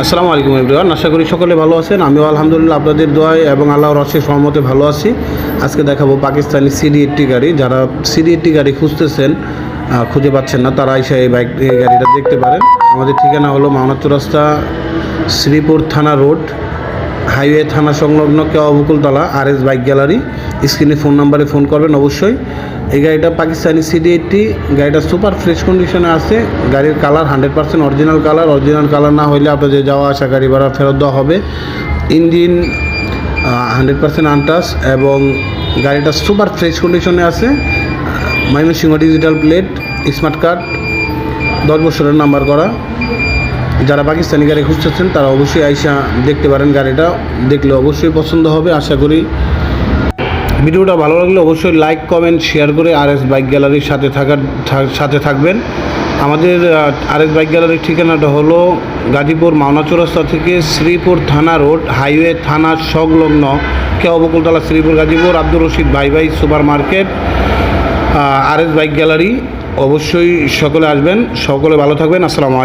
আসসালামু আলাইকুম এভরিওয়ান, আশা করি সকলে ভালো আছেন। আমিও আলহামদুলিল্লাহ আপনাদের দোয়ায় এবং আল্লাহর অশেষ রহমতে ভালো আছি। আজকে দেখাবো পাকিস্তানি CD80 গাড়ি। যারা CD80 গাড়ি খুঁজতেছেন, খুঁজে পাচ্ছেন না, তারা এসে এই গাড়িটা দেখতে পারেন। আমাদের ঠিকানা হলো মাওনা চৌরাস্তা, শ্রীপুর থানা রোড, হাইওয়ে থানা সংলগ্ন কেওয়া বকুলতলা, RS বাইক গ্যালারি। স্ক্রিনে ফোন নাম্বারে ফোন করবেন অবশ্যই। এই গাড়িটা পাকিস্তানি CD80, গাড়িটা সুপার ফ্রেশ কন্ডিশনে আছে। গাড়ির কালার 100% অরিজিনাল কালার না হইলে আপনাদের যাওয়া আসা গাড়ি ভাড়া ফেরত দেওয়া হবে। ইঞ্জিন 100% আনটাচ এবং গাড়িটা সুপার ফ্রেশ কন্ডিশনে আছে। Mymensingh digital plate, smart card, 10 বছরের নাম্বার করা। যারা পাকিস্তানি গাড়ি খুঁজতেছেন তারা অবশ্যই আইসা দেখতে পারেন। গাড়িটা দেখলে অবশ্যই পছন্দ হবে আশা করি। ভিডিওটা ভালো লাগলে অবশ্যই লাইক, কমেন্ট, শেয়ার করে RS বাইক গ্যালারির সাথে থাকবেন। আমাদের RS বাইক গ্যালারির ঠিকানাটা হলো গাজীপুর মাওনা চৌরাস্তা থেকে শ্রীপুর থানা রোড, হাইওয়ে থানা সংলগ্ন কেওয়া বকুলতলা, শ্রীপুর গাজীপুর, আব্দুর রশিদ ভাই super market, RS bike gallery. অবশ্যই সকলে আসবেন। সকলে ভালো থাকবেন। আসসালামু আলাইকুম।